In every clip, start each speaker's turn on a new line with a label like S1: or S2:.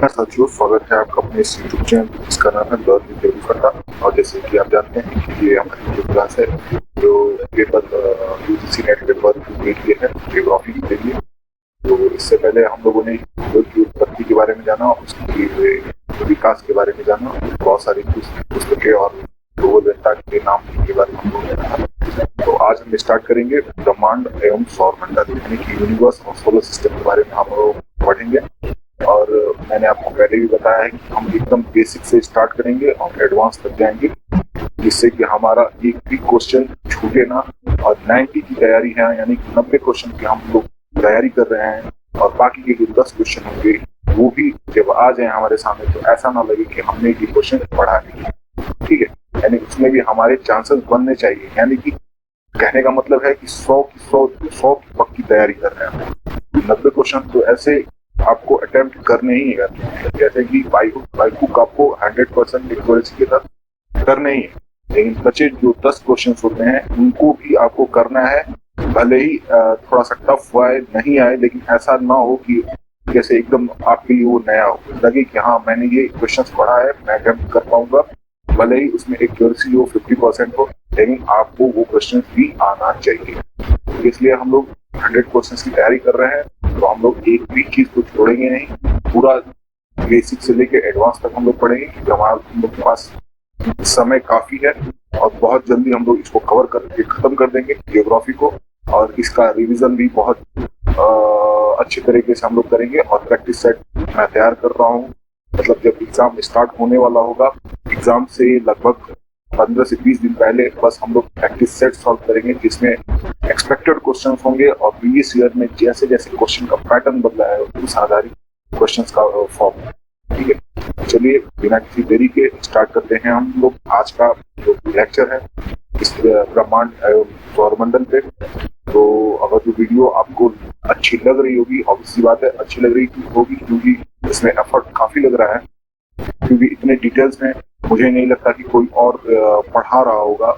S1: साथियों, स्वागत है आपका अपने इस यूट्यूब चैनल जिसका नाम है लर्न विद देवुकर्ता। और जैसे कि आप जानते हैं कि ये हमारी जो क्लास है जो पेपर यूजीसी नेट पेपर के लिए है, जियोग्राफी के लिए। तो इससे पहले हम लोगों ने यूरोप की उत्पत्ति के बारे में जाना, उसकी विकास के बारे में जाना, बहुत सारी पुस्तकें और खगोलवेत्ता के नाम के बारे में हम लोगों ने जाना। तो आज हम स्टार्ट करेंगे ब्रह्मांड एवं सौरमंडल यानी कि यूनिवर्स और सोलर सिस्टम के बारे में हम लोग पढ़ेंगे। और मैंने आपको पहले भी बताया है कि हम एकदम बेसिक से स्टार्ट करेंगे और एडवांस तक जाएंगे, जिससे कि हमारा एक भी क्वेश्चन छूटे ना। और 90 की तैयारी है, यानी 90 क्वेश्चन की हम लोग तैयारी कर रहे हैं, और बाकी के जो 10 क्वेश्चन होंगे वो भी जब आ जाए हमारे सामने तो ऐसा ना लगे कि हमने ये क्वेश्चन पढ़ा नहीं। ठीक है, यानी उसमें भी हमारे चांसेस बनने चाहिए। यानी कि कहने का मतलब है कि 100 की पक्की तैयारी कर रहे हैं। 90 क्वेश्चन तो ऐसे आपको अटेम्प्ट करने ही करने हैं, जैसे कि बाइकुक आपको 100% एक्यूरेसी के साथ करने ही है, लेकिन बचे जो 10 क्वेश्चन होते हैं उनको भी आपको करना है। भले ही थोड़ा सा टफ आए नहीं आए, लेकिन ऐसा ना हो कि जैसे एकदम आपके लिए वो नया हो, लगे कि हाँ मैंने ये क्वेश्चन पढ़ा है, मैं अटेम्प्ट कर पाऊंगा। भले ही उसमें एक्यूरेसी हो 50% हो, लेकिन आपको वो क्वेश्चन भी आना चाहिए। इसलिए हम लोग 100 क्वेश्चन की तैयारी कर रहे हैं। तो हम लोग एक भी चीज को छोड़ेंगे नहीं, पूरा बेसिक से लेके एडवांस तक हम लोग पढ़ेंगे, क्योंकि हमारे लोग के पास समय काफी है और बहुत जल्दी हम लोग इसको कवर करके खत्म कर देंगे जियोग्राफी को। और इसका रिवीजन भी बहुत अच्छे तरीके से हम लोग करेंगे। और प्रैक्टिस सेट मैं तैयार कर रहा हूँ, मतलब जब एग्जाम स्टार्ट होने वाला होगा, एग्जाम से लगभग 15 से 20 दिन पहले बस हम लोग प्रैक्टिस सेट सॉल्व करेंगे, जिसमें एक्सपेक्टेड क्वेश्चंस होंगे और प्रीवियस ईयर में जैसे जैसे क्वेश्चन का पैटर्न बदला है उस आधारित क्वेश्चंस का फॉर्म। ठीक है, चलिए बिना किसी देरी के स्टार्ट करते हैं हम लोग आज का जो लेक्चर है इस ब्रह्मांड एवं सौरमंडल पे। तो अगर जो वीडियो आपको अच्छी लग रही होगी, ऑब्वियसली बात है अच्छी लग रही होगी, क्योंकि इसमें एफर्ट काफी लग रहा है, क्योंकि इतने डिटेल्स में मुझे नहीं लगता कि कोई और पढ़ा रहा होगा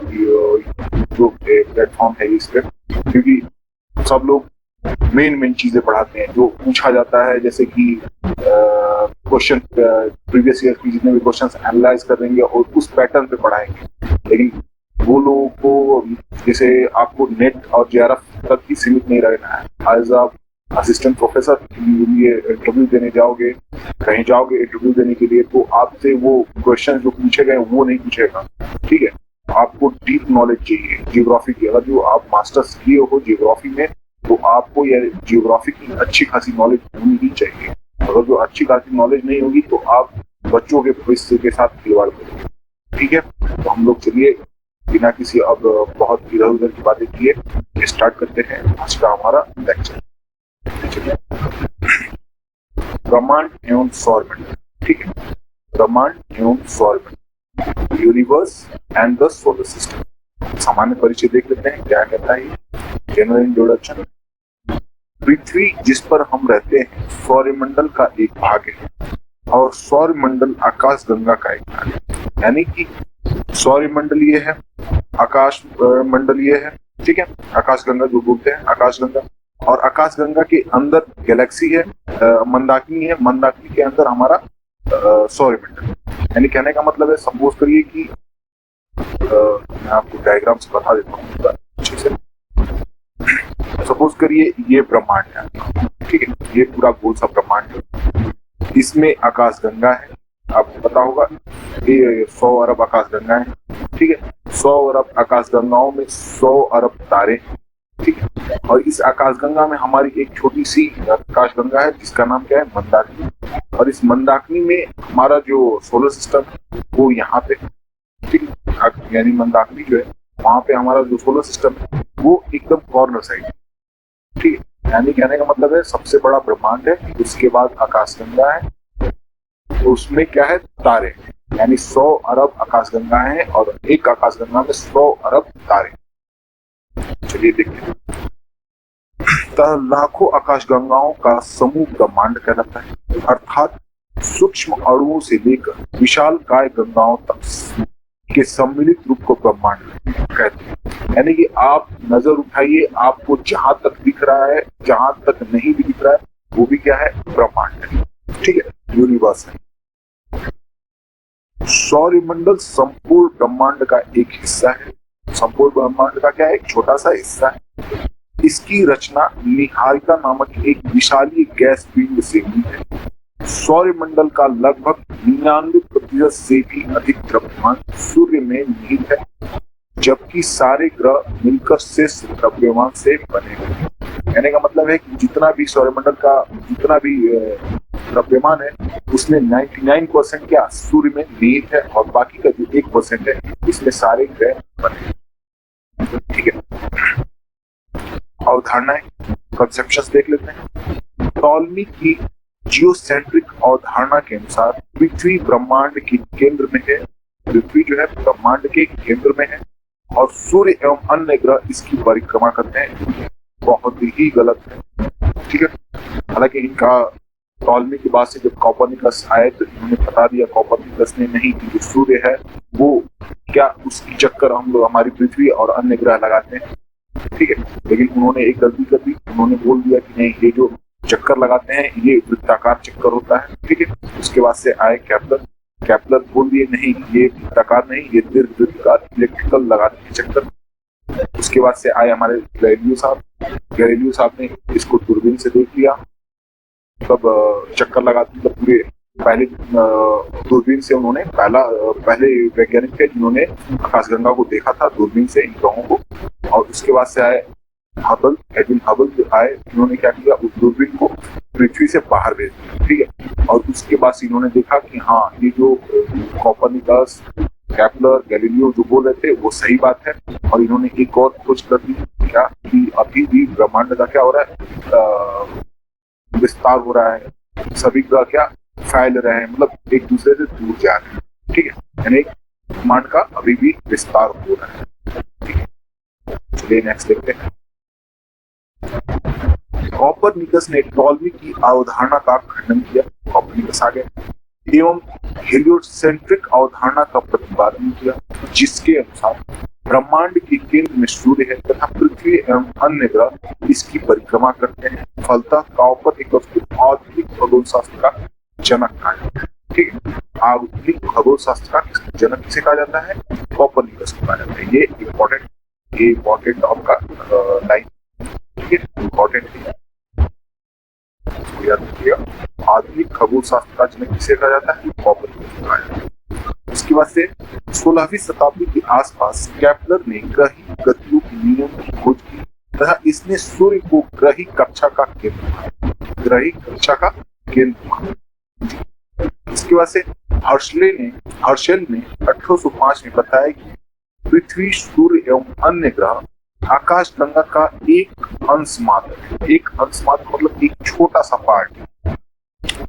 S1: जो प्लेटफॉर्म है इस पे, क्योंकि सब लोग मेन चीजें पढ़ाते हैं जो पूछा जाता है, जैसे कि क्वेश्चन प्रीवियस ईयर की जितने भी क्वेश्चंस एनालाइज करेंगे और उस पैटर्न पे पढ़ाएंगे। लेकिन वो लोगों को जैसे आपको नेट और जेआरएफ तक ही सीमित नहीं रहना है। एज आप असिस्टेंट प्रोफेसर के लिए इंटरव्यू देने जाओगे, कहीं जाओगे इंटरव्यू देने के लिए, तो आपसे वो क्वेश्चन जो पूछे गए वो नहीं पूछेगा। ठीक है, आपको डीप नॉलेज चाहिए जियोग्राफी की। अगर जो आप मास्टर्स किए हो जियोग्राफी में, तो आपको ये जियोग्राफी की अच्छी खासी नॉलेज होनी ही चाहिए। अगर जो अच्छी खासी नॉलेज नहीं होगी तो आप बच्चों के भविष्य के साथ खिलवाड़ करेंगे। ठीक है, तो हम लोग चलिए बिना किसी अब बहुत इधर उधर की बातें किए स्टार्ट करते हैं आज का हमारा लेक्चर। ब्रह्मांड एवं सौरमंडल। ठीक है, ब्रह्मांड एवं सौरमंडल, universe and the solar system. सामान्य परिचय देख लेते हैं क्या कहता है। General introduction. पृथ्वी जिस पर हम रहते हैं सौरमंडल का एक भाग है, और सौरमंडल आकाश गंगा का एक भाग है। यानी कि सौरमंडल ये है, आकाश मंडल ये है। ठीक है, आकाश गंगा जो बोलते हैं आकाश गंगा, और आकाश गंगा के अंदर गैलेक्सी है, मंदाकिनी है, मंदाकिनी के अंदर हमारा सौरमंडल। यानी कहने का मतलब है, सपोज करिए कि मैं आपको डायग्राम से बता देता हूँ अच्छे से। सपोज करिए ये ब्रह्मांड है, ठीक है, ये पूरा गोल सा ब्रह्मांड है, इसमें आकाश गंगा है। आपको पता होगा ये 100 अरब आकाश गंगा है। ठीक है, 100 अरब आकाश गंगाओं में 100 अरब तारे। ठीक है, और इस आकाश गंगा में हमारी एक छोटी सी आकाश गंगा है जिसका नाम क्या है, मंदाकिनी। और इस मंदाकिनी में हमारा जो सोलर सिस्टम है वो यहाँ पे। ठीक है, यानी मंदाकिनी जो है वहां पे हमारा जो सोलर सिस्टम है वो एकदम कॉर्नर साइड है। ठीक है, यानी कहने का मतलब है सबसे बड़ा ब्रह्मांड है, उसके बाद आकाश गंगा है, तो उसमें क्या है, तारे। यानी 100 अरब आकाश गंगा है और एक आकाश गंगा में 100 अरब तारे। चलिए देखते हैं। लाखों आकाश गंगाओं का समूह ब्रह्मांड कहलाता है, अर्थात सूक्ष्म अणुओं से लेकर विशाल काय गंगाओं तक के सम्मिलित रूप को ब्रह्मांड कहते हैं। यानी कि आप नजर उठाइए, आपको जहां तक दिख रहा है, जहां तक नहीं भी दिख रहा है, वो भी क्या है, ब्रह्मांड है। ठीक है, यूनिवर्स है। सौरमंडल संपूर्ण ब्रह्मांड का एक हिस्सा है। संपूर्ण ब्रह्मांड का क्या है? एक छोटा सा हिस्सा है। इसकी रचना निहारिका नामक एक विशालीय गैस पिंड से हुई है। सौरमंडल का लगभग 99% से भी अधिक द्रव्यमान सूर्य में निहित है, जबकि सारे ग्रह मिलकर शेष द्रव्यमान से बने हुए हैं। कहने का मतलब है कि जितना भी सौरमंडल का जितना भी द्रव्यमान है, उसमें 99% क्या सूर्य में निहित है, और बाकी का जो 1% है, इसमें सारे ग्रह बने हैं। ठीक है, अवधारणाएं, कंसेप्शंस देख लेते हैं। टॉलमी की जियोसेंट्रिक अवधारणा के अनुसार पृथ्वी ब्रह्मांड के केंद्र में है। पृथ्वी जो है ब्रह्मांड के केंद्र में है और सूर्य एवं अन्य ग्रह इसकी परिक्रमा करते हैं। बहुत ही गलत है। ठीक है, हालांकि इनका टॉलमी की बात से जब कॉपरनिकस आए तो इन्होंने बता दिया, कॉपरनिकस ने नहीं, कि जो सूर्य है वो क्या उसकी चक्कर हम लोग हमारी पृथ्वी और अन्य ग्रह लगाते हैं। ठीक है, लेकिन उन्होंने एक गलती कर दी। उन्होंने बोल दिया कि नहीं, ये जो चक्कर लगाते हैं ये वृत्ताकार चक्कर होता है। ठीक है, उसके बाद से आए केपलर। केपलर बोल दिए नहीं, ये वृत्ताकार नहीं, ये दीर्घवृत्ताकार इलेक्ट्रिकल लगाते हैं चक्कर। उसके बाद से आए हमारे गैलीलियो साहब। गैलीलियो साहब ने इसको दूरबीन से देख लिया, तब चक्कर लगाते, मतलब पूरे पहले दूरबीन से उन्होंने पहले वैज्ञानिक थे जिन्होंने आकाशगंगा को देखा था दूरबीन से, इन ग्रहों को। और उसके बाद से आए हबल, एडविन हबल जो आए, इन्होंने क्या किया, उस दूरबीन को पृथ्वी से बाहर भेज दिया। ठीक है, और उसके बाद इन्होंने देखा कि हाँ, ये जो कॉपरनिकस, केपलर, गैलीलियो जो बोल रहे थे वो सही बात है। और इन्होंने एक और खोज कर दी, क्या, कि अभी भी ब्रह्मांड का क्या हो रहा है, विस्तार हो रहा है। सभी ग्रह क्या फैल रहे हैं, मतलब एक दूसरे से दूर जा रहे हैं। ठीक है, यानी ब्रह्मांड का अभी भी विस्तार हो रहा है। ठीक है, चलिए नेक्स्ट देखते हैं। कॉपरनिकस ने टॉलमी की अवधारणा का खंडन किया। कॉपरनिकस आ गया एवं हेलियोसेंट्रिक अवधारणा का प्रतिपादन किया, जिसके अनुसार ब्रह्मांड के केंद्र में सूर्य है तथा पृथ्वी एवं अन्य ग्रह इसकी परिक्रमा करते हैं। फलतः कॉपरनिकस को आधुनिक खगोलशास्त्र का जनक कहा जाता है। ठीक है, आधुनिक खगोलशास्त्र का जनक किसे कहा जाता है? कॉपरनिकस को कहा जाता है। ये इम्पोर्टेंट आपका लाइन, ठीक है, इम्पोर्टेंट है, याद रखिएगा। आधुनिक खगोलशास्त्र का जनक किसे कहा जाता है? कॉपरनिकस को कहा जाता है। इसके बाद से 16वीं शताब्दी के आसपास केपलर ने ग्रही गतियों के नियम की खोज की तथा इसने सूर्य को ग्रही कक्षा का केंद्र माना। ग्रही कक्षा का केंद्र माना। इसके बाद से हर्शेल ने 1805 में बताया कि पृथ्वी, सूर्य एवं अन्य ग्रह आकाशगंगा का एक अंश मात्र है। एक अंश मात्र मतलब एक छोटा सा पार्ट है।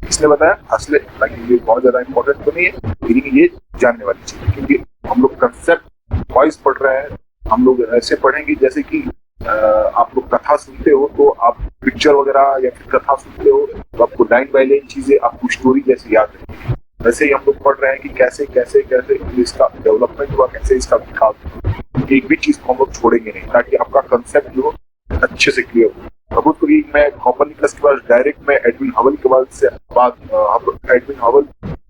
S1: इसने बताया हर्शेल, ताकि ये बहुत ज्यादा इंपॉर्टेंट तो नहीं है, लेकिन ये जानने वाली चीज है, क्योंकि हम लोग कंसेप्ट वाइज पढ़ रहे हैं। हम लोग ऐसे पढ़ेंगे जैसे कि आप लोग कथा सुनते हो तो आप पिक्चर वगैरह या फिर कथा सुनते हो तो आपको लाइन बाय लाइन चीजें आपको स्टोरी जैसे याद रहेगी। वैसे ही हम लोग पढ़ रहे हैं कि कैसे कैसे कैसे इसका डेवलपमेंट हुआ, कैसे इसका विकास हुआ। एक भी चीज को हम लोग छोड़ेंगे नहीं, ताकि आपका कंसेप्ट जो अच्छे से क्लियर हो। सपोज करिए मैं कॉपरनिकस के बाद डायरेक्ट मैं एडविन हबल के बाद एडविन हबल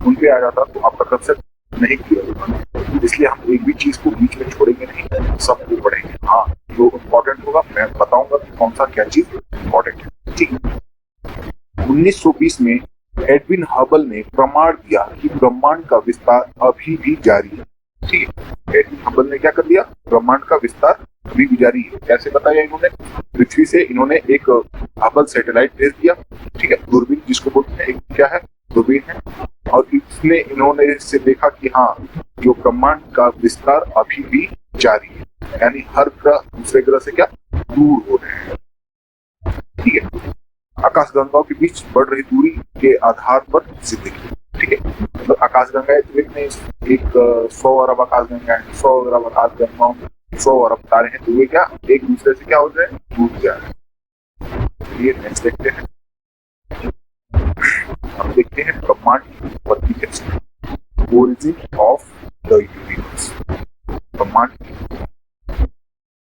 S1: उन पे आ जाता तो आपका कंसेप्ट नहीं क्लियर होगा। इसलिए हम एक भी चीज को बीच में छोड़ेंगे नहीं, सबको पढ़ेंगे। हाँ, जो इम्पोर्टेंट होगा मैं बताऊंगा कि कौन सा क्या चीज इम्पोर्टेंट है। ठीक है, 1920 में एडविन हबल ने प्रमाण दिया कि ब्रह्मांड का विस्तार अभी भी जारी है। ठीक है, एडविन हबल ने क्या कर दिया? ब्रह्मांड का विस्तार अभी भी जारी है। कैसे बताया इन्होंने? पृथ्वी से इन्होंने एक हबल सैटेलाइट भेज दिया। ठीक है, दूरबीन जिसको बोलते हैं, एक क्या है? दूरबीन है। और इसने इन्होंने इससे देखा कि हाँ, जो ब्रह्मांड का विस्तार अभी भी जारी है, यानी हर ग्रह दूसरे ग्रह से क्या दूर हो रहे हैं। ठीक है, आकाशगंगाओं के बीच बढ़ रही दूरी के आधार पर सिद्ध की। ठीक है, मतलब आकाशगंगा में एक 100 अरब आकाशगंगा है, 100 अरब आकाशगंगाओं में 100 अरब तारे हैं, तो वे क्या एक दूसरे से क्या हो रहे हैं? दूर जा रहे हैं। ये नेक्स्ट देखते हैं। हम देखते हैं ब्रह्मांड की उत्पत्ति कैसे। Origin of the universe.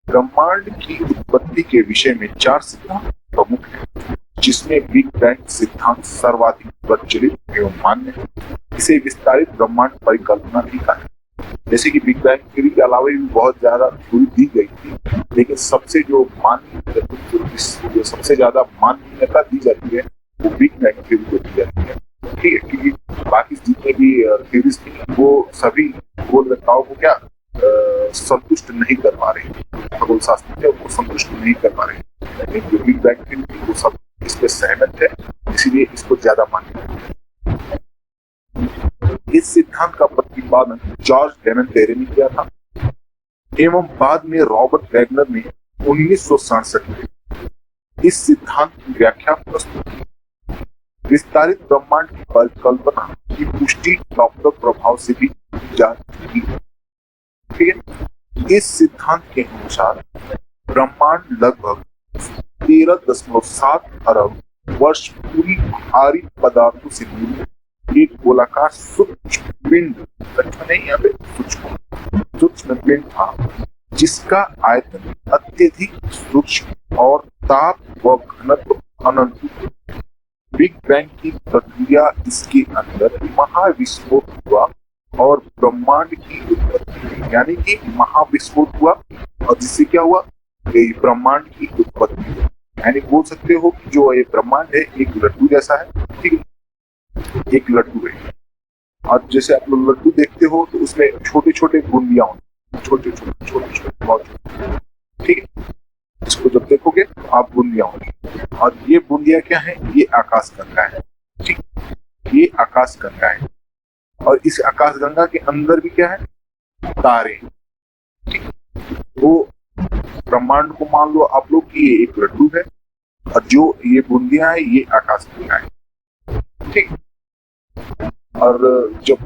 S1: ब्रह्मांड की उत्पत्ति के विषय में 4 सिद्धांत प्रमुख हैं। जिसमें बिग बैंग सिद्धांत सर्वाधिक प्रचलित एवं मान्य है। इसे विस्तारित ब्रह्मांड परिकल्पना भी कहा है। जैसे कि बिग बैंग थ्योरी के अलावा भी बहुत ज्यादा थ्योरी दी गई थी, लेकिन सबसे जो मान्य सबसे ज्यादा मान्यता दी जाती है वो बिग बैंग थ्योरी को दी जाती है। ठीक है, क्योंकि बाकी जितने भी थ्योरीज थी वो सभी खगोलवेत्ताओं को क्या संतुष्ट नहीं कर पा रहे, खगोल शास्त्री थे वो संतुष्ट नहीं कर पा रहे, लेकिन जो बिग बैंग थ्योरी थी वो सब इस पे सहमत है, इसीलिए इसको ज्यादा मान्य है। इस सिद्धांत का प्रतिपादन जॉर्ज लेमेंटेरे ने किया था एवं बाद में रॉबर्ट वैगनर ने 1967 में इस सिद्धांत की व्याख्या प्रस्तुत की। विस्तारित ब्रह्मांड की परिकल्पना की पुष्टि डॉक्टर प्रभाव से भी जा चुकी है। ठीक है, इस सिद्धांत के अनुसार ब्रह्मांड लगभग 13.7 अरब वर्ष पूरी भारी पदार्थों से मिली एक गोलाकार सूक्ष्म पिंड, यहाँ पे सूक्ष्म पिंड था, जिसका आयतन अत्यधिक सूक्ष्म और ताप व घनत्व अनंत। बिग बैंग की प्रक्रिया इसके अंदर महाविस्फोट हुआ और ब्रह्मांड की उत्पत्ति हुई, यानी कि महाविस्फोट हुआ और जिससे क्या हुआ, ब्रह्मांड की उत्पत्ति हुई। यानी बोल सकते हो कि जो ये ब्रह्मांड है एक लड्डू जैसा है। ठीक है, एक लड्डू है और जैसे आप लोग लड्डू देखते हो तो उसमें छोटे छोटे बूंदियां होती, छोटे छोटे बहुत छोटे। ठीक है, इसको जब देखोगे तो आप बूंदियां होंगी और ये बूंदियां क्या है, ये आकाशगंगा है। ठीक, ये आकाशगंगा है और इस आकाशगंगा के अंदर भी क्या है, तारे। ठीक, तो ब्रह्मांड को मान लो आप लोग कि ये एक लड्डू है और जो ये बूंदियां है ये आकाशगंगा है। ठीक, और जब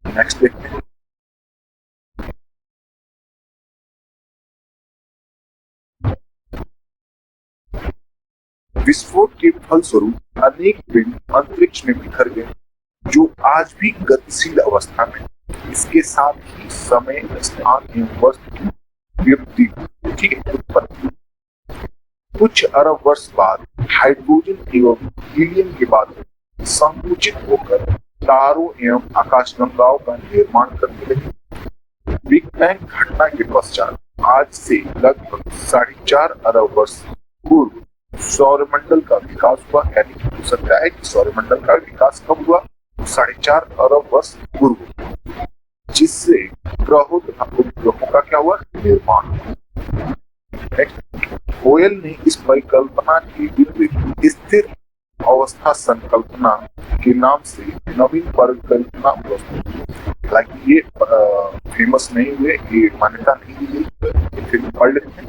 S1: नेक्स्ट देखते हैं, विस्फोट के फलस्वरूप अनेक पिंड अंतरिक्ष में बिखर गए जो आज भी गतिशील अवस्था में। इसके साथ ही समय, स्थान एवं वस्तु की व्युत्पत्ति, ठीक है, उत्पत्ति। कुछ अरब वर्ष बाद हाइड्रोजन एवं हीलियम के बाद संकुचित होकर तारों एवं आकाशगंगाओं का निर्माण करने लगे। बिग बैंग घटना के पश्चात आज से लगभग 4.5 अरब वर्ष पूर्व सौरमंडल का विकास हुआ। यानी कि हो सकता है कि सौरमंडल का विकास कब हुआ, 4.5 अरब वर्ष पूर्व, जिससे ग्रहों तथा उपग्रहों का क्या हुआ, निर्माण। होयल ने इस परिकल्पना के विपरीत स्थिर अवस्था संकल्पना के नाम से नवीन परिकल्पना प्रस्तुत की। हालांकि ये फेमस नहीं हुए, ये मान्यता नहीं दी गई, फिर पढ़ लेते हैं।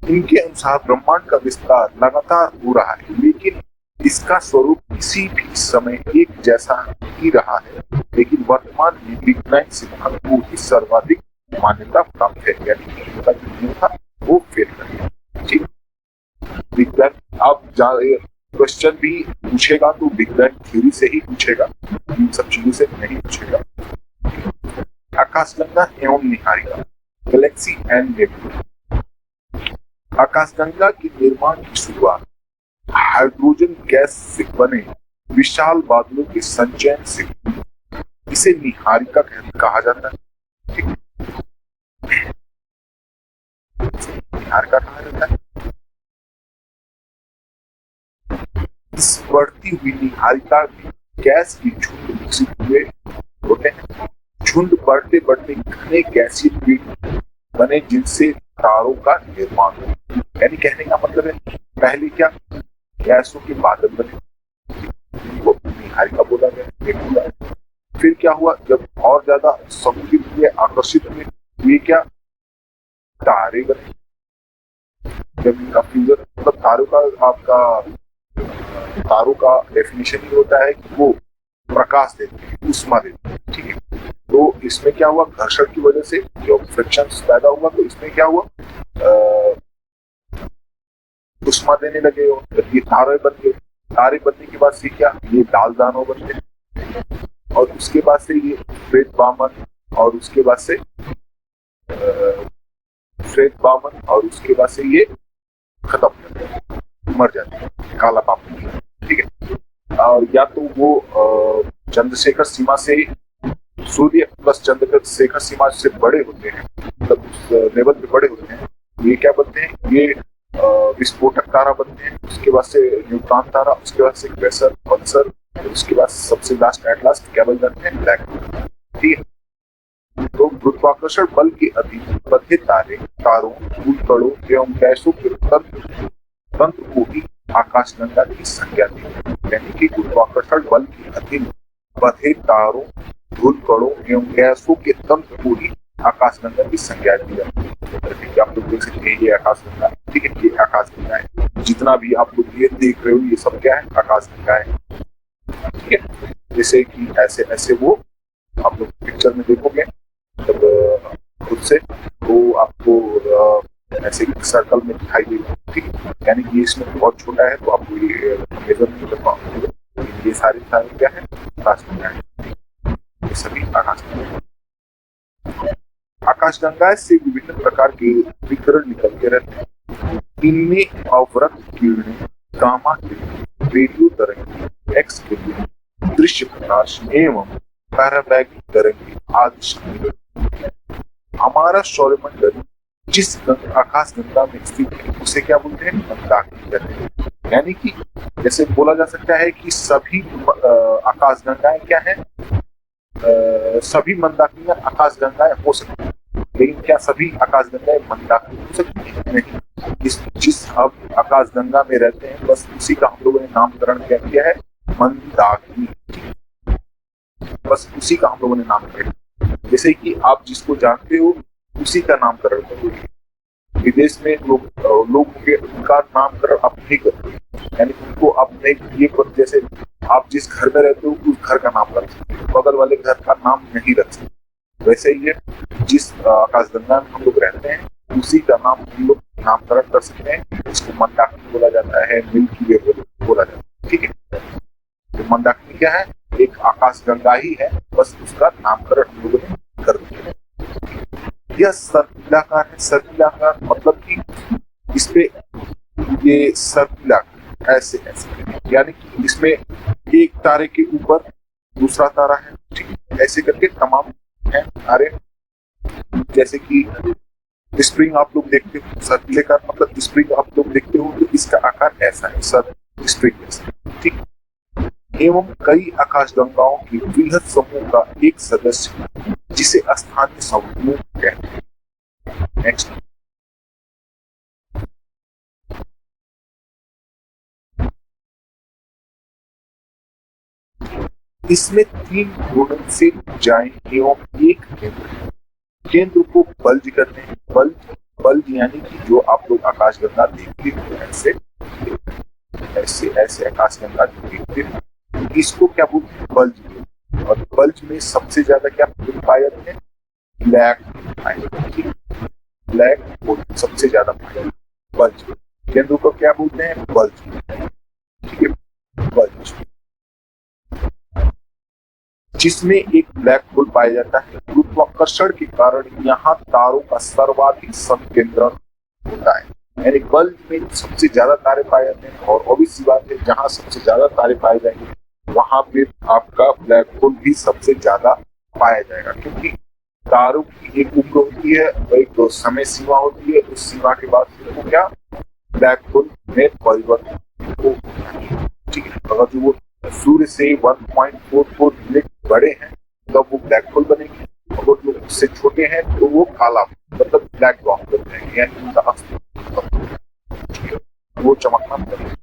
S1: इनके अनुसार ब्रह्मांड का विस्तार लगातार हो रहा है, लेकिन इसका स्वरूप किसी भी समय एक जैसा ही रहा है, लेकिन वर्तमान में बिग बैंग सिद्धांत को ही सर्वाधिक मान्यता प्राप्त है। यानी कि इनका जो नियम था वो फेल कर गया। ठीक, बिग बैंग आप क्वेश्चन भी पूछेगा तो बिग बैंग थ्योरी से ही पूछेगा, इन सब चीजों से नहीं पूछेगा। आकाशगंगा एवं निहारिका, गैलेक्सी एंड नेबुला। आकाशगंगा के निर्माण की शुरुआत हाइड्रोजन गैस से बने विशाल बादलों के संचयन से, इसे निहारिका कहा जाता है। ठीक, निहारिका कहा जाता है। इस बढ़ती हुई निहारिका में गैस की झुंड विकसित हुए होते हैं। झुंड बढ़ते बढ़ते घने गैसीय पीढ़ बने, जिनसे तारों का निर्माण हुआ। यानी कहने का मतलब है पहले क्या, गैसों के बादल बने, वो निहारिका बोला गया। फिर क्या हुआ, जब और ज्यादा संकुचित हुए, आकर्षित हुए, ये क्या, तारे बने। जब इनका फ्यूजन, मतलब तारों का डेफिनेशन ही होता है कि वो प्रकाश देते हैं, उष्मा देते हैं। ठीक है, तो इसमें क्या हुआ, घर्षण की वजह से जो फ्रिक्शन पैदा हुआ, तो इसमें क्या हुआ, उष्मा देने लगे हो, ये तारे बन गए। तारे बनने के बाद से क्या, ये दाल दानव बनते हैं और उसके बाद से ये श्वेत बामन और उसके बाद से ये खत्म हो गए। मर जाती है काला पाप में, ठीक है। और या तो वो चंद्रशेखर सीमा से, सूर्य प्लस चंद्रशेखर सीमा से बड़े होते हैं, मतलब उस लेवल पे बड़े होते हैं, ये क्या बनते हैं, ये विस्फोटक तारा बनते हैं। उसके बाद से न्यूट्रॉन तारा, उसके बाद से क्वेसर, पल्सर, उसके बाद सबसे लास्ट एट लास्ट क्या बन जाते हैं, ब्लैक होल, ठीक है। तो गुरुत्वाकर्षण बल के अधीन बंधे तारों, धूलकणों एवं गैसों के तंत्र को ही आकाशगंगा की संज्ञा दी है। यानी कि गुरुत्वाकर्षण बल के अधीन बंधे तारों, धूलकणों एवं गैसों के तंत्र को ही आकाशगंगा की संज्ञा दी जाती है। आप लोग देख सकते हैं ये आकाशगंगा, ठीक है, ये आकाशगंगा है। जितना भी आप लोग ये देख रहे हो ये सब क्या है, आकाशगंगा है, ठीक है। जैसे कि ऐसे ऐसे वो आप लोग पिक्चर में देखोगे मतलब खुद से, तो आपको ऐसे सर्कल में दिखाई देगा, ठीक है। यानी कि इसमें बहुत छोटा है तो आपको ये मेजर नहीं कर पाओगे। ये सारे क्या है, आकाशगंगा है, ये सभी आकाशगंगा है। आकाशगंगा से विभिन्न प्रकार के विकिरण निकलते रहते हैं। इनमें अवरक्त किरणें, गामा किरणें, रेडियो तरंगें, एक्स किरणें, दृश्य प्रकाश एवं पैराबैगिक तरंगें आदि शामिल हैं। हमारा सौरमंडल जिस आकाशगंगा में स्थित है उसे क्या बोलते हैं, मंदाकिनी कहते हैं। यानी कि जैसे बोला जा सकता है कि सभी आकाशगंगाएं क्या है, सभी मंदाकिनी आकाशगंगाएं हो सकती हैं, लेकिन क्या सभी आकाशगंगाएं मंदाकिनी हो सकती हैं, नहीं। जिस अब आकाशगंगा में रहते हैं बस उसी का हम लोगों ने नामकरण क्या किया है, मंदाकिनी, बस उसी का हम लोगों ने नामकरण। जैसे कि आप जिसको जानते हो उसी का नामकरण करोगे। विदेश में लोग होंगे उनका नामकरण आप नहीं करोगे, यानी उनको अपने ये, जैसे आप जिस घर में रहते हो उस घर का नाम रख सकते हो, बगल वाले घर का नाम नहीं रख सकते। वैसे ही है, जिस आकाशगंगा में हम लोग रहते हैं उसी का नाम हम लोग नामकरण कर सकते हैं। इसको मंदाकिनी बोला जाता है, मिल्की वे बोला जाता है, ठीक है। तो मंदाकिनी क्या है, एक आकाशगंगा ही है, बस उसका नामकरण हम लोगों ने कर दिया है। यह सर्पिलाकार है। सर्पिलाकार मतलब कि इसपे ये सर्पिलाकार ऐसे ऐसे, यानी कि इसमें एक तारे के ऊपर दूसरा तारा है, ठीक है, ऐसे करके तमाम है तारे। जैसे कि स्प्रिंग आप लोग देखते हो, सर्पिलाकार मतलब स्प्रिंग आप लोग देखते हो तो इसका आकार ऐसा है, स्प्रिंग जैसा, ठीक। एवं कई आकाशगंगाओं के वृहद समूह का एक सदस्य जिसे स्थानीय समूह कहते हैं। नेक्स्ट, इसमें 3 घूर्णनशील भुजाएं एवं एक केंद्र है। केंद्र को बल्ज कहते हैं। बल्ज यानी कि जो आप लोग आकाशगंगा देखते हो ऐसे ऐसे ऐसे आकाशगंगा देखते हो, इसको क्या बोलते हैं, बल्ज। और बल्ज में सबसे ज्यादा क्या पाए जाते हैं, ब्लैक पाए जाते हैं, ब्लैक होल सबसे ज्यादा पाए जाते हैं बल्ज। केंद्र को क्या बोलते हैं, बल्ज, ठीक है, बल्ज। जिसमें एक ब्लैक होल पाया जाता है। गुरुत्वाकर्षण के कारण यहाँ तारों का सर्वाधिक संकेंद्रण होता है। यानी बल्ब में सबसे ज्यादा तारे पाए जाते हैं, और obvious बात है जहाँ सबसे ज्यादा तारे पाए जाएंगे वहां पे आपका ब्लैक होल भी सबसे ज्यादा पाया जाएगा, क्योंकि तारों की एक उम्र होती है, एक समय सीमा होती है, उस सीमा के बाद वो क्या ब्लैक होल में परिवर्तन हो, ठीक है। अगर जो वो सूर्य से 1.44 मिनट बड़े हैं तो वो ब्लैक होल बनेंगे, अगर जो उससे छोटे हैं तो वो काला मतलब ब्लैक बॉक्स बन जाएंगे, यानी उनका वो चमकना बनेगा।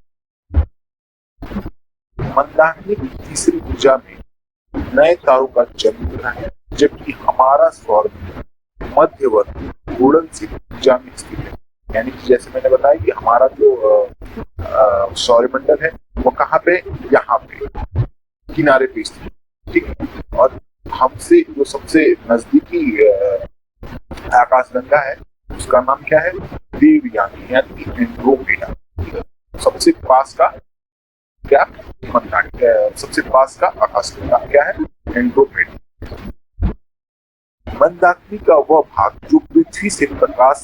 S1: मंदाकिनी की तीसरी ऊर्जा में नए तारों का जन्म होता है, जबकि हमारा सौर मध्यवर्ती घूर्णनशील ऊर्जा में स्थित है। यानी कि जैसे मैंने बताया कि हमारा जो सौरमंडल है वो कहाँ पे, यहाँ पे किनारे पे स्थित, ठीक है। और हमसे जो सबसे नजदीकी आकाशगंगा है उसका नाम क्या है, देवयानी, यानी कि एंड्रोमेडा। सबसे पास का क्या सबसे पास का आकाशगंगा क्या है, एंड्रोमेडा। मंदाकिनी का वह भाग जो पृथ्वी से प्रकाश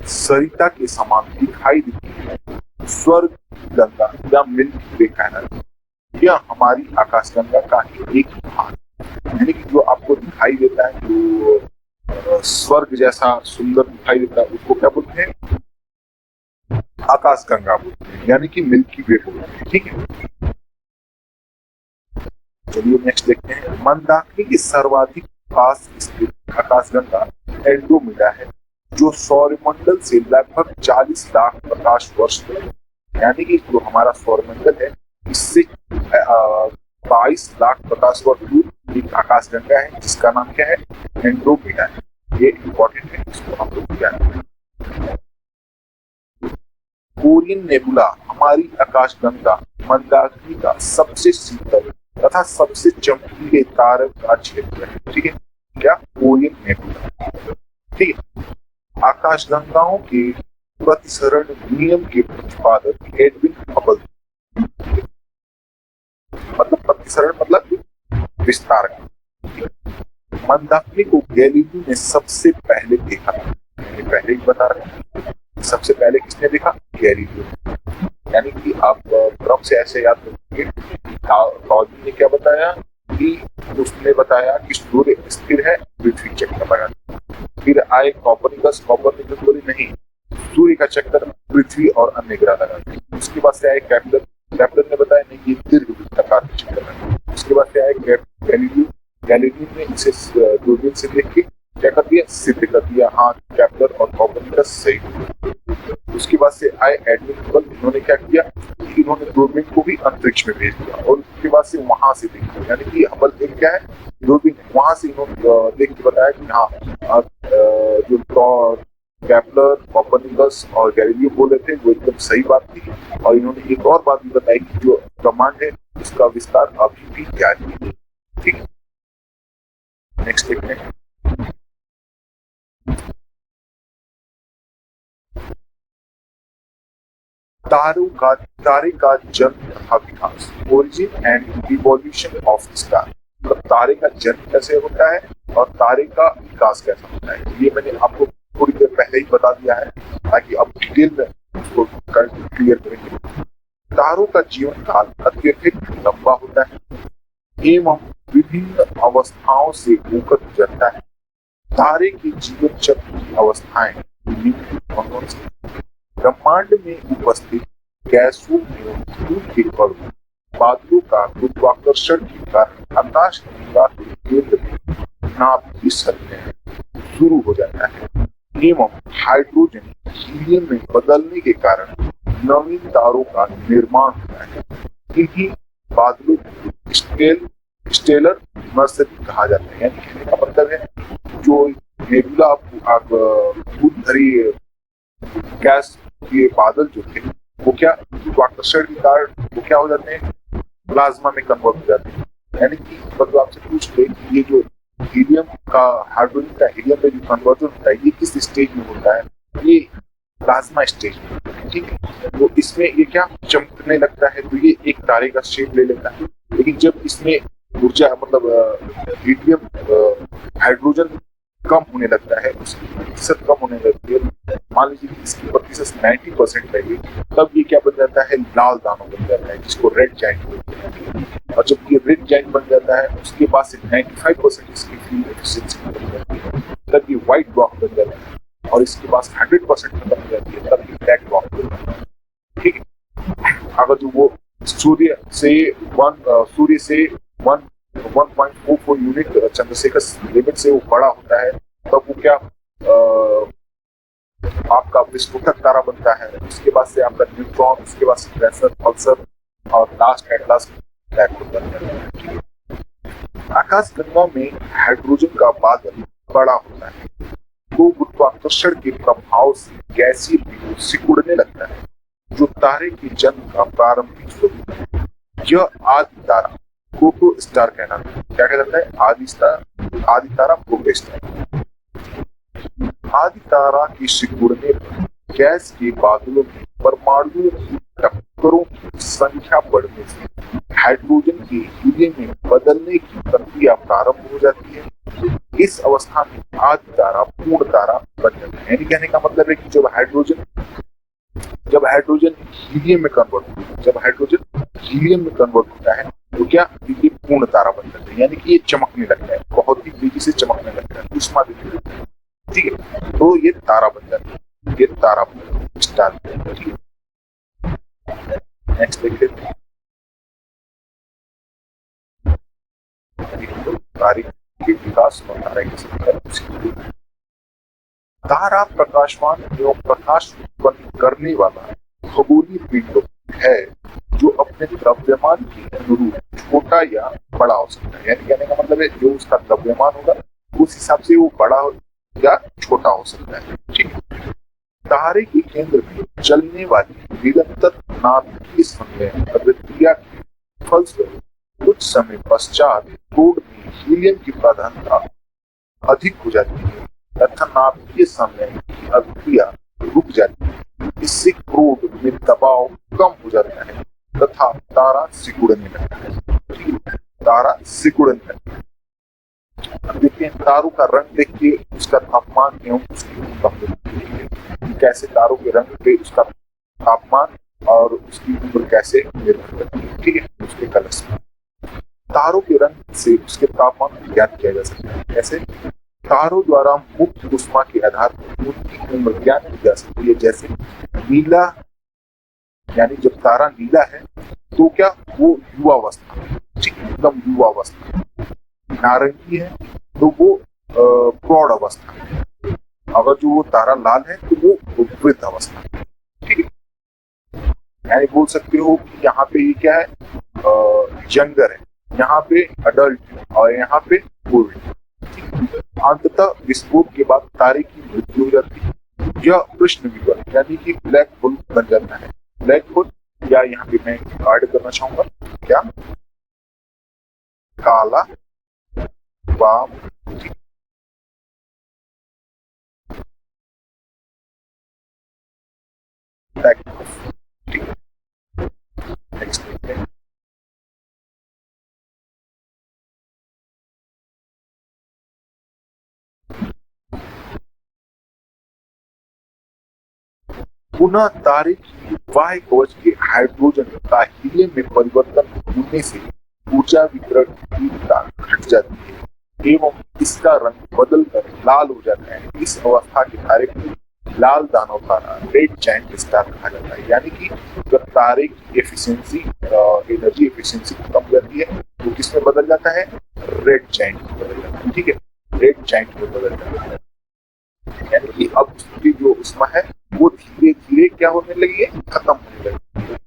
S1: सरिता के समान दिखाई देती है स्वर्ग गंगा या मिल्की वे कहलाती। यह हमारी आकाशगंगा का ही एक भाग है। यानी कि जो आपको दिखाई देता है, जो स्वर्ग जैसा सुंदर दिखाई देता है, उसको क्या बोलते हैं? आकाशगंगा बोलते हैं, यानी कि मिल्की वे बोलते हैं। ठीक है, चलिए नेक्स्ट देखते हैं। मंदाकिनी के सर्वाधिक पास स्थित आकाशगंगा एंड्रोमेडा है, जो सौरमंडल से लगभग 40 लाख प्रकाश वर्ष दूर है। यानी कि जो हमारा सौरमंडल है, इससे 22 लाख प्रकाश वर्ष दूर एक आकाशगंगा है, जिसका नाम क्या है? एंड्रोमेडा है। ये इंपॉर्टेंट है, इसको हम लोग जानेंगे। ओरियन नेबुला हमारी आकाशगंगा मंदाकिनी का सबसे शीतल तथा सबसे चमकीले तारक का क्षेत्र है। ठीक है, क्या? Orion nebula. ठीक है, आकाशगंगाओं के प्रतिसरण नियम के प्रतिपादक एडविन हबल, मतलब प्रतिसरण मतलब विस्तार। मंदाकिनी को गैलीलियो ने सबसे पहले देखा था। पहले ही बता रहे हैं, सबसे पहले किसने देखा? गैलीलियो। यानी कि आप क्रम से ऐसे याद रखेंगे। टॉलमी ने क्या बताया कि उसने बताया कि सूर्य स्थिर है, पृथ्वी चक्कर लगाती है। फिर आए कॉपरनिकस बोले नहीं, सूर्य का चक्कर पृथ्वी और अन्य ग्रह लगाते हैं। उसके बाद से आए केपलर ने बताया नहीं, ये दीर्घवृत्ताकार चक्कर है। उसके बाद से आए गैलीलियो ने इसे दूरबीन से देख के क्या कर दिया? सिद्ध कर दिया, हाँ केपलर और कॉपरनिकस सही। उसके बाद से आए एडविन हबल। इन्होंने क्या किया? इन्होंने दूरबीन को भी अंतरिक्ष में भेज दिया और उसके बाद से वहां से देखा। यानी कि हबल एक क्या है? दूरबीन। वहां से इन्होंने देख के बताया कि हाँ, जो केपलर, कॉपरनिकस और गैलीलियो बोले थे वो एकदम सही बात थी। और इन्होंने एक और बात भी बताई कि जो ब्रह्मांड है उसका विस्तार अभी भी जारी है। ठीक है, नेक्स्ट देखते हैं। तारे का जन्म तथा विकास, origin and evolution of star. मतलब तारे का जन्म कैसे होता है और तारे का विकास कैसा होता है, ये मैंने आपको थोड़ी देर पहले ही बता दिया है, ताकि अब डिटेल में उसको क्लियर करेंगे। तारों का जीवन काल अत्यधिक लंबा होता है एवं विभिन्न अवस्थाओं से होकर गुजरता है। तारे के जीवन चक्र की अवस्थाएं कौन सी? ब्रह्मांड में उपस्थित गैसों में धूल के कणों, बादलों का गुरुत्वाकर्षण के कारण आकाश गंगा के केंद्र में नाप फिसलने शुरू हो जाता है एवं हाइड्रोजन हीलियम में बदलने के कारण नवीन तारों का निर्माण होता है। इन्हीं बादलों को स्टेलर इमर्सिव कहा जाता है। यानी कहने का मतलब है जो नेबुला भूत भरी गैस के बादल जो थे वो क्या गुरुत्वाकर्षण के कारण वो क्या हो जाते हैं? प्लाज्मा में कन्वर्ट हो जाते हैं। यानी कि मतलब आपसे पूछ ले कि ये जो हीलियम का हाइड्रोजन का हीलियम में जो कन्वर्जन होता है ये किस स्टेज में होता है? ये प्लाज्मा स्टेज में। ठीक है, तो इसमें ये क्या चमकने लगता है, तो ये एक तारे का शेप ले लेता है। लेकिन जब इसमें ऊर्जा मतलब हीलियम हाइड्रोजन कम होने लगता है, उसकी प्रतिशत कम होने लगती है, मान लीजिए इसकी प्रतिशत 90% रहेगी, तब ये क्या बन जाता है? लाल दानव बन जाता है, जिसको रेड जाइंट बोलते हैं। और जब ये रेड जाइंट बन जाता है उसके बाद से 95% इसकी फील्ड एफिशिएंसी बन जाती है, तब ये व्हाइट ड्वार्फ बन जाता है। और इसके पास 100% बन जाती है, तब ये ब्लैक ड्वार्फ बन जाता है। ठीक है, अगर जो वो सूर्य से 1.44 यूनिट चंद्रशेखर लिमिट से वो बड़ा होता है, तब वो क्या आपका विस्फोटक तारा बनता है। उसके बाद से आपका न्यूट्रॉन, उसके बाद से ट्रेसर, पल्सर और last at last black hole बन जाता है। आकाशगंगा में हाइड्रोजन का बादल बड़ा होता है तो गुरुत्वाकर्षण के प्रभाव से गैसीय बिंदु सिकुड़ने लगता है, जो तारे के जन्म का प्रारंभिक स्वरूप है। यह आदि तारा प्रोटो स्टार कहलाता है। क्या कहलाता है? आदि तारा प्रोटो स्टार। आदि तारा की सिकुड़ने पर गैस के बादलों में परमाणुओं की टक्करों की संख्या बढ़ने से हाइड्रोजन के हीलियम में बदलने की प्रक्रिया प्रारंभ हो जाती है। इस अवस्था में आदि तारा पूर्ण तारा बन जाता है। यानी कहने का मतलब है कि जब हाइड्रोजन जब हाइड्रोजन हीलियम में कन्वर्ट होता है, जब हाइड्रोजन हीलियम में कन्वर्ट होता है तो क्या ये पूर्ण तारा बन जाता है, यानी कि ये चमकने लगता है, बहुत ही तेजी से चमकने लगता है, उष्मा देने लगता है, ठीक है, तो ये तारा बन जाता है, ये तारा बन जाता है, स्टार, ठीक है। नेक्स्ट देख लेते हैं, तारे के विकास और तारा की संख्या। तारा प्रकाशमान एवं प्रकाश उत्पन्न करने वाला खगोलीय पिंड है जो अपने द्रव्यमान के अनुरूप छोटा या बड़ा हो सकता है, यानी कहने का मतलब है जो उसका द्रव्यमान होगा उस हिसाब से वो बड़ा या छोटा हो सकता है, ठीक है। तारे के केंद्र में चलने वाली निरंतर नाभिकीय संलयन अभिक्रिया के फलस्वरूप कुछ समय पश्चात क्रोड में हीलियम की प्रधानता अधिक हो जाती है तथा नाभिकीय संलयन की अभिक्रिया रुक जाती है। इससे क्रोड में दबाव कम हो जाता है तथा तारा सिकुड़ने लगता है, ठीक है, तारा सिकुड़ने लगता है। अब देखते हैं तारों का रंग देख के उसका तापमान एवं उसकी उम्र, कैसे तारों के रंग पे उसका तापमान और उसकी उम्र कैसे निर्भर करती है, ठीक है, उसके कलर से। तारों के रंग से उसके तापमान को ज्ञात किया जा सकता है, कैसे? तारों द्वारा मुक्त ऊष्मा के आधार पर उनकी उम्र ज्ञात की जा सकती है, जैसे नीला, यानी जब तारा नीला है तो क्या वो युवावस्था, ठीक है, एकदम युवावस्था। नारंगी है तो वो प्रौढ़ अवस्था है। अगर जो वो तारा लाल है तो वो वृद्ध अवस्था, ठीक है। यानी बोल सकते हो कि यहाँ पे ये क्या है, यंगर है, यहाँ पे अडल्ट है और यहाँ पे ओल्ड है। अंततः विस्फोट के बाद तारे की मृत्यु हो जाती है। यह कृष्ण विवर यानी कि ब्लैक होल बन जाता है। ब्लैक होल या यहाँ पे मैं ऐड करना चाहूंगा क्या, काला वाम, नेक्स्ट देखते हैं। पुनः तारे की बाह्य कवच के हाइड्रोजन का हीलियम में परिवर्तन होने से ऊर्जा वितरण की घट जाती है एवं इसका रंग बदलकर लाल हो जाता है। इस अवस्था के तारे को लाल दानव तारा, रेड जायंट स्टार कहा जाता है। यानी कि जब तारे की एफिशिएंसी, एनर्जी एफिशिएंसी कम जाती है तो किसमें बदल जाता है, रेड जायंट में बदल जाता है, ठीक है, रेड जायंट में बदल जाता है। यानी कि अब उसकी जो उष्मा है वो धीरे धीरे क्या होने लगी है, खत्म होने लगी है।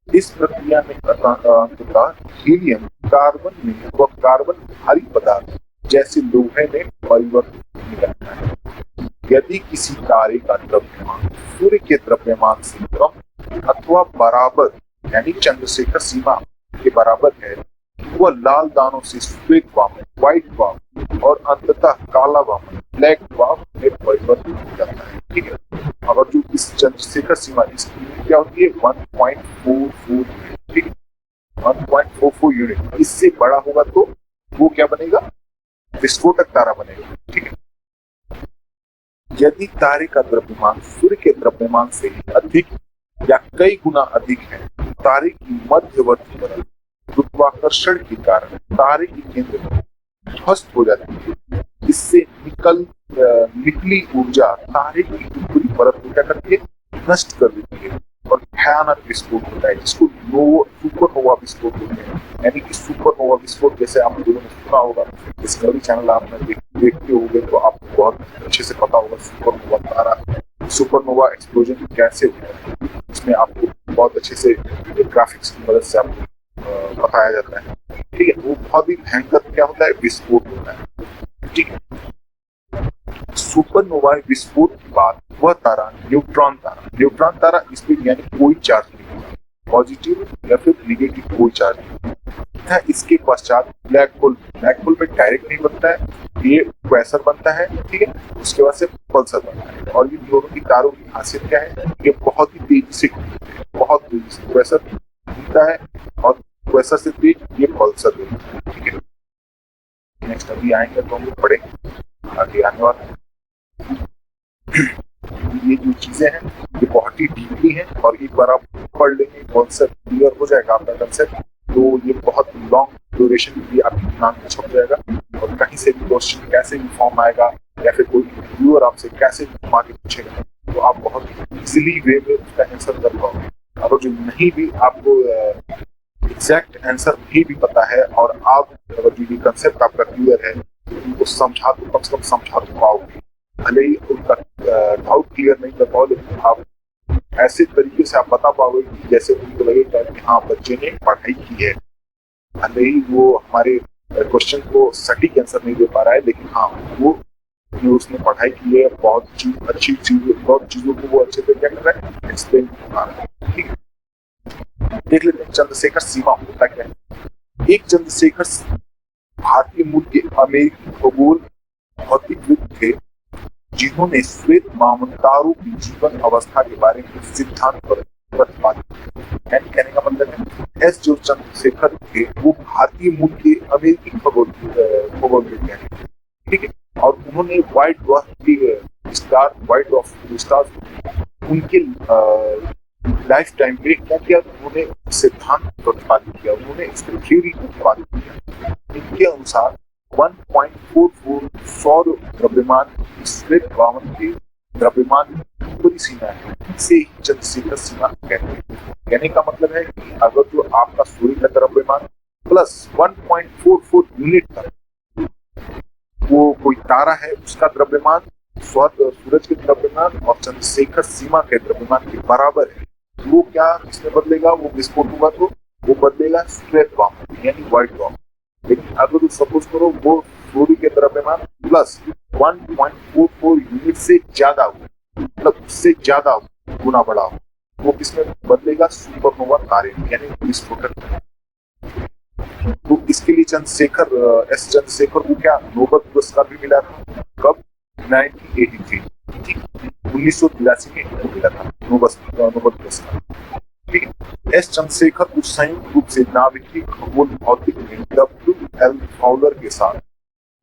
S1: इस प्रक्रिया में अंततः हीलियम कार्बन में व कार्बन भारी पदार्थ जैसे लोहे में परिवर्तित होने लगता है। यदि किसी तारे का द्रव्यमान सूर्य के द्रव्यमान से कम अथवा बराबर यानी चंद्रशेखर सीमा के बराबर है, वह लाल दानों से श्वेत वामन, व्हाइट वामन और अंततः काला वामन, ब्लैक वामन में परिवर्तित हो जाता है, ठीक है। अगर जो इस चंद्रशेखर सीमा इसकी क्या होती है 1.44 यूनिट, ठीक है, 1.44 यूनिट, इससे बड़ा होगा तो वो क्या बनेगा, विस्फोटक तारा बनेगा, ठीक है। यदि तारे का द्रव्यमान सूर्य के द्रव्यमान से अधिक या कई गुना अधिक है, तारे की मध्यवर्ती परत गुरुत्वाकर्षण के कारण तारे के केंद्र में ध्वस्त हो जाती है। इससे निकली ऊर्जा तारे की ऊपरी परत को क्या करती है, नष्ट कर देती है और भयानक विस्फोट होता है, जिसको सुपरनोवा विस्फोट होते हैं। यानी कि सुपरनोवा विस्फोट जैसे आप लोगों ने सुना होगा, डिस्कवरी चैनल आपने देखते होंगे तो आपको बहुत अच्छे से पता होगा सुपरनोवा तारा, सुपरनोवा एक्सप्लोजन कैसे होता है। इसमें आपको बहुत अच्छे से ग्राफिक्स की मदद से आपको बताया जाता है, ठीक है। वो बहुत ही भयंकर क्या होता है, विस्फोट होता है, ठीक है। सुपरनोवा विस्फोट के बाद वह तारा न्यूट्रॉन तारा इसमें यानी कोई चार्ज नहीं होगा, पॉजिटिव या फिर निगेटिव कोई चार्ज नहीं होगा। इसके पश्चात ब्लैक होल में डायरेक्ट नहीं बनता है, ये क्वेसर बनता है, ठीक है। उसके बाद से पल्सर बनता है और ये दोनों की तारों की खासियत क्या है, ये बहुत ही तेजी से बहुत तेजी से क्वेसर बनता है और क्वेसर से तेज ये पल्सर बनता है, ठीक है। नेक्स्ट अभी आएंगे तो हम लोग पढ़ेंगे आगे आने वाला ये जो चीजें हैं ये बहुत ही डीपली हैं, और एक बार आप पढ़ लेंगे कॉन्सेप्ट क्लियर हो जाएगा आपका कंसेप्ट, तो ये बहुत लॉन्ग ड्यूरेशन भी आपके दिमाग में छप जाएगा, और कहीं से भी क्वेश्चन कैसे भी फॉर्म आएगा या फिर कोई व्यूअर आपसे कैसे घुमा के पूछेगा तो आप बहुत इजीली वे में उसका आंसर कर पाओगे। अगर जो नहीं भी आपको एग्जैक्ट आंसर नहीं भी पता है और आप अगर जो ये कंसेप्ट आपका क्लियर है तो उनको समझा तो कम से कम समझा तो पाओगे, भले ही उनका डाउट क्लियर नहीं कर पाओ, लेकिन आप ऐसे तरीके से आप बता पाओगे कि जैसे उनको लगेगा कि हाँ बच्चे ने पढ़ाई की है, भले ही वो हमारे क्वेश्चन को सटीक आंसर नहीं दे पा रहा है, लेकिन हाँ वो जो उसने पढ़ाई की है बहुत अच्छी चीजों को वो अच्छे से क्या कर रहा है, एक्सप्लेन कर रहा है। ठीक है, देख लेते हैं चंद्रशेखर सीमा होता क्या है। एक चंद्रशेखर भारतीय मूल के अमेरिकी खगोल भौतिकविद थे जिन्होंने श्वेत मामंतारों की जीवन अवस्था के बारे में सिद्धांत पर प्रतिपादित किया। कहने का मतलब है एस जो चंद्रशेखर थे वो भारतीय मूल के अमेरिकी खगोलविद हैं, ठीक है, और उन्होंने व्हाइट ड्वार्फ स्टार उनके लाइफ टाइम में क्या किया, उन्होंने सिद्धांत प्रतिपादित किया, उन्होंने इसकी थ्योरी प्रतिपादित किया। इनके अनुसार 1.44 सौर द्रव्यमान श्वेत वामन के द्रव्यमान पूरी सीमा है, इसे ही चंद्रशेखर सीमा कहते हैं। कहने का मतलब है कि अगर जो आपका सूर्य का द्रव्यमान प्लस 1.44 यूनिट तक वो कोई तारा है उसका द्रव्यमान सूरज के द्रव्यमान और चंद्रशेखर सीमा के द्रव्यमान के बराबर है, वो क्या इसमें बदलेगा, वो विस्फोट होगा तो वो बदलेगा श्वेत वामन यानी व्हाइट ड्वार्फ। लेकिन अगर सपोज करो वो सूर्य के द्रव्यमान प्लस 1.44 यूनिट से ज्यादा हो, मतलब उससे ज्यादा गुना बड़ा हो, वो किसमें बदलेगा, सुपरनोवा तारे यानी विस्फोटक। तो इसके लिए चंद्रशेखर को क्या नोबेल पुरस्कार भी मिला था, कब 1983, 1983 में इनको मिला था नोबेल पुरस्कार। ठीक है, एस चंद्रशेखर को संयुक्त रूप से नाभिकीय खगोल भौतिक में W.L. फाउलर के साथ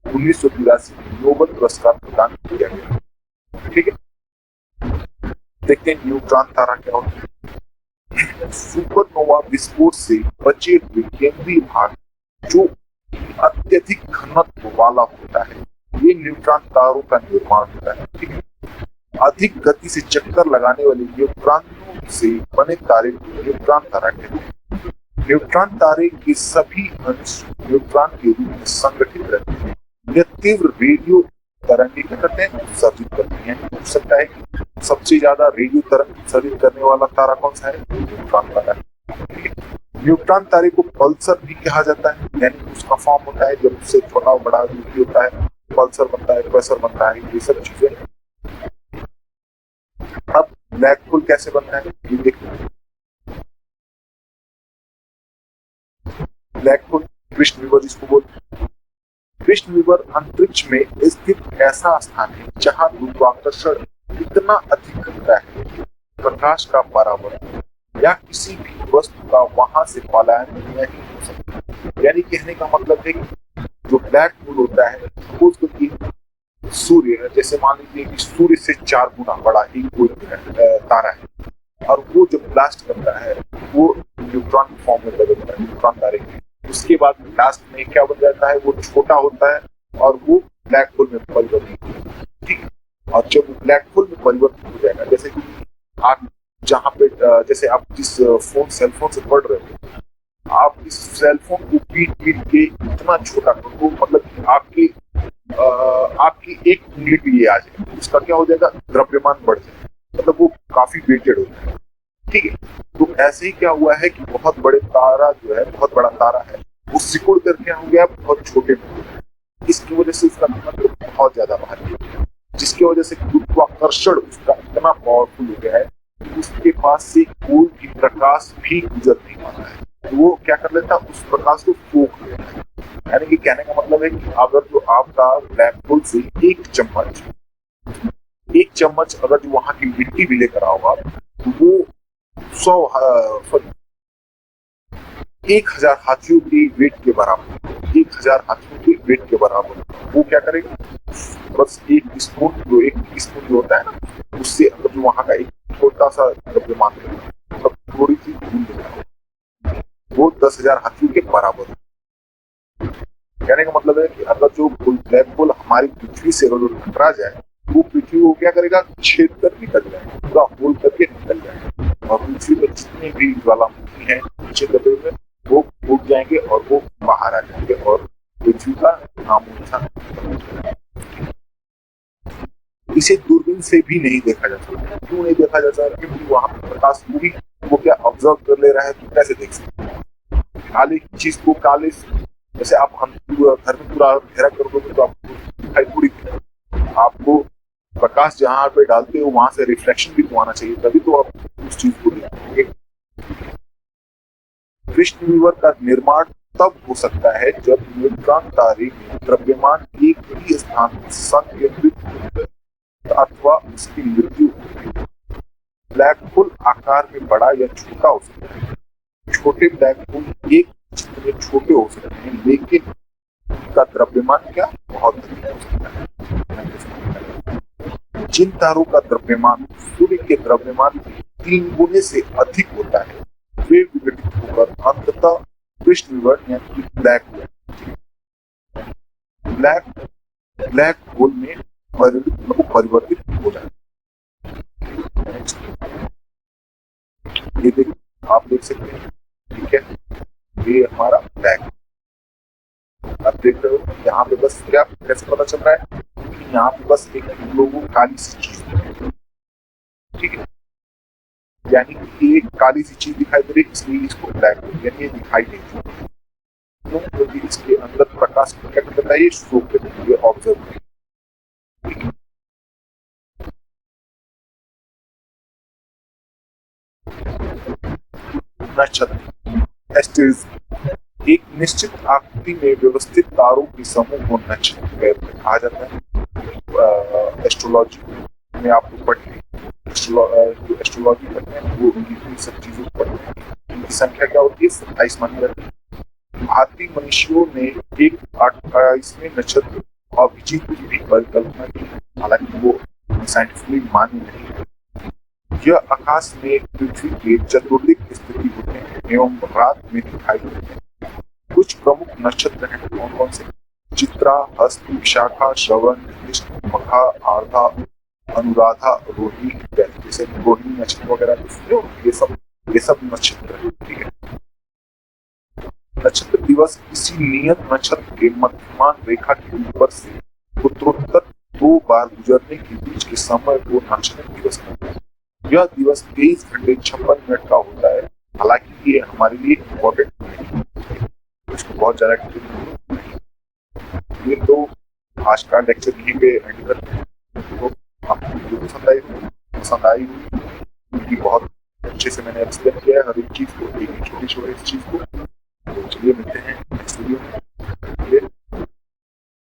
S1: 1983 में नोबेल पुरस्कार प्रदान किया गया। ठीक है, देखते हैं न्यूट्रॉन तारा क्या होता है। सुपरनोवा विस्फोट से बचे हुए केंद्रीय भाग जो अत्यधिक घनत्व वाला होता है, ये न्यूट्रॉन तारों का निर्माण होता है। ठीक है, अधिक गति से चक्कर लगाने वाले न्यूट्रॉनों से बने तारे को न्यूट्रॉन तारा कहते हैं। न्यूट्रॉन तारे के सभी अंश न्यूट्रॉन के रूप में संगठित रहते हैं। यह तीव्र रेडियो तरंगें करते हैं, उत्सर्जित करते हैं। हो सकता है कि सबसे ज्यादा रेडियो तरंग उत्सर्जित करने वाला तारा कौन सा है, न्यूट्रॉन तारा है। न्यूट्रॉन तारे को पल्सर भी कहा जाता है, यानी उसका फॉर्म होता है जब उससे छोटा बड़ा होता है, पल्सर बनता है, क्वेसर बनता है, ये सब चीजें। अब ब्लैक होल कैसे बनता है ये देखो। ब्लैक होल कृष्ण विवर जिसको बोलते हैं। कृष्ण विवर अंतरिक्ष में स्थित ऐसा स्थान है जहां गुरुत्वाकर्षण इतना अधिक होता है कि प्रकाश का परावर्तन या किसी भी वस्तु का वहां से पलायन नहीं हो सकता। यानी कहने का मतलब है कि जो ब्लैक होल होता है सपोज करिए सूर्य है, जैसे मान लीजिए कि सूर्य से 4 गुना बड़ा एक कोई तारा है, और वो जब ब्लास्ट करता है वो न्यूट्रॉन फॉर्म में बदलता है, न्यूट्रॉन तारे के। उसके बाद लास्ट में क्या बन जाता है, वो छोटा होता है और वो ब्लैक होल में परिवर्तित होता है। ठीक है, और जब वो ब्लैक होल में परिवर्तित हो जाएगा, जैसे कि आप जहाँ पे जैसे आप जिस सेल फोन से पढ़ रहे हो, आप इस सेल फोन को पीट के इतना छोटा कर दो, मतलब कि आपकी एक उंगली पे ये आ जाए, उसका क्या हो जाएगा, द्रव्यमान बढ़ जाएगा, मतलब वो काफी वेटेड होता है। ठीक है, तो ऐसे ही क्या हुआ है कि बहुत बड़े तारा जो है, बहुत बड़ा तारा है, वो सिकुड़ कर क्या हो गया, बहुत छोटे में हो गया। इसकी वजह से उसका मतलब बहुत ज्यादा भारी हो गया, जिसकी वजह से गुरुत्वाकर्षण उसका इतना पावरफुल हो गया है कि उसके पास से कोई भी प्रकाश भी गुजर नहीं पाता है, तो वो क्या कर लेता है, उस प्रकाश को सोख लेता है। यानी कि कहने का मतलब है कि अगर जो आपका ब्लैक होल से एक चम्मच अगर जो वहां की मिट्टी भी लेकर आओगा तो वो 1000 हाथियों के वेट के बराबर, 1000 हाथियों के वेट के बराबर वो क्या करेगा, बस एक स्पून जो होता है ना, उससे मतलब जो वहाँ का एक छोटा सा द्रव्यमान है, मतलब थोड़ी सी बूंद है, वो 10,000 हाथियों के बराबर है। कहने का मतलब है कि अगर जो ब्लैक होल हमारी पृथ्वी से अगर टकरा जाए, वो पृथ्वी को क्या करेगा, छेद कर निकल जाएगा, पूरा होल करके निकल जाएगा, और पृथ्वी पर जितने भी ज्वालामुखी हैं नीचे दबे हुए, वो फूट जाएंगे और वो बाहर आ जाएंगे और पृथ्वी का नामो निशान खत्म हो जाएगा। इसे दूरबीन से भी नहीं देखा जा सकता। क्यों नहीं देखा जा सकता? क्योंकि वहां पर प्रकाश पूरी वो क्या ऑब्जर्व कर ले रहा है, तो कैसे देख सकते हैं? काले की चीज को काले, जैसे आप हम घर में पूरा अंधेरा कर दोगे तो आपको दिखाई पूरी देगा। आपको प्रकाश जहाँ पे डालते हो वहां से रिफ्लेक्शन भी तो आना चाहिए, तभी तो आप उस चीज को देखेंगे। कृष्ण विवर का निर्माण तब हो सकता है जब न्यूट्रॉन तारे में द्रव्यमान एक ही स्थान पर संकेंद्रित अथवा उसकी मृत्यु। ब्लैक होल आकार में बड़ा या छोटा हो सकता है। छोटे ब्लैक होल एक जितने छोटे हो सकते हैं, लेकिन उनका द्रव्यमान क्या बहुत अधिक हो सकता है। जिन तारों का द्रव्यमान सूर्य के द्रव्यमान 3 गुने से अधिक होता है, वे विघटित होकर अंततः कृष्ण विवर यानी ब्लैक होल ब्लैक होल में परिवर्तित हो जाता है। ये देख, आप देख सकते हैं, ठीक है, ये हमारा ब्लैक, आप देख रहे हो यहाँ पे बस क्या कैसे पता चल रहा है कि यहाँ पे बस एक लोगों काली सी चीज है, ठीक है, यानी कि एक काली सी चीज दिखाई दे रही है, इसलिए इसको ब्लैक होल, यानी ये दिखाई नहीं देती। क्यों? क्योंकि इसके अंदर प्रकाश क्या करता है, ये सोख लेता है, ये ऑब्जर्व है। नक्षत्र एस्टेरिस्क, एक निश्चित आकृति में व्यवस्थित तारों के समूह को नक्षत्र कहा जाता है। एस्ट्रोलॉजी में आप लोग पढ़ते हैं, जो एस्ट्रोलॉजी करते हैं वो इन सब चीजों को पढ़ते हैं। इनकी संख्या क्या होती है? 27 मानी जाती है। भारतीय मनुष्यों ने एक 28वें नक्षत्र अभिजीत की भी परिकल्पना की, हालांकि वो साइंटिफिकली मानी नहीं है। यह आकाश में पृथ्वी के चतुर्दिक स्थिति होते हैं एवं रात में दिखाई देते हैं। कुछ प्रमुख नक्षत्र हैं, कौन कौन से? चित्रा, हस्त, विशाखा, श्रवण, कृष्ण, मखा, आर्द्रा, अनुराधा, रोहिणी, जैसे रोहिणी नक्षत्र वगैरह, ये सब नक्षत्र है, ठीक है। नक्षत्र दिवस किसी नियत नक्षत्र के मध्यमान रेखा के ऊपर से उत्तरोत्तर 2 बार गुजरने के बीच के समय को नक्षत्र दिवस कहते हैं। यह दिवस 23 घंटे 56 मिनट का होता है, हालांकि ये हमारे लिए इम्पोर्टेंट नहीं है, इसको बहुत ज्यादा नहीं। ये तो आज का लेक्चर यहीं पे एंड करते हैं। तो आपको वीडियो पसंद आई क्योंकि बहुत अच्छे से मैंने एक्सप्लेन किया है हर एक चीज को, एक छोटी छोटी चीज को।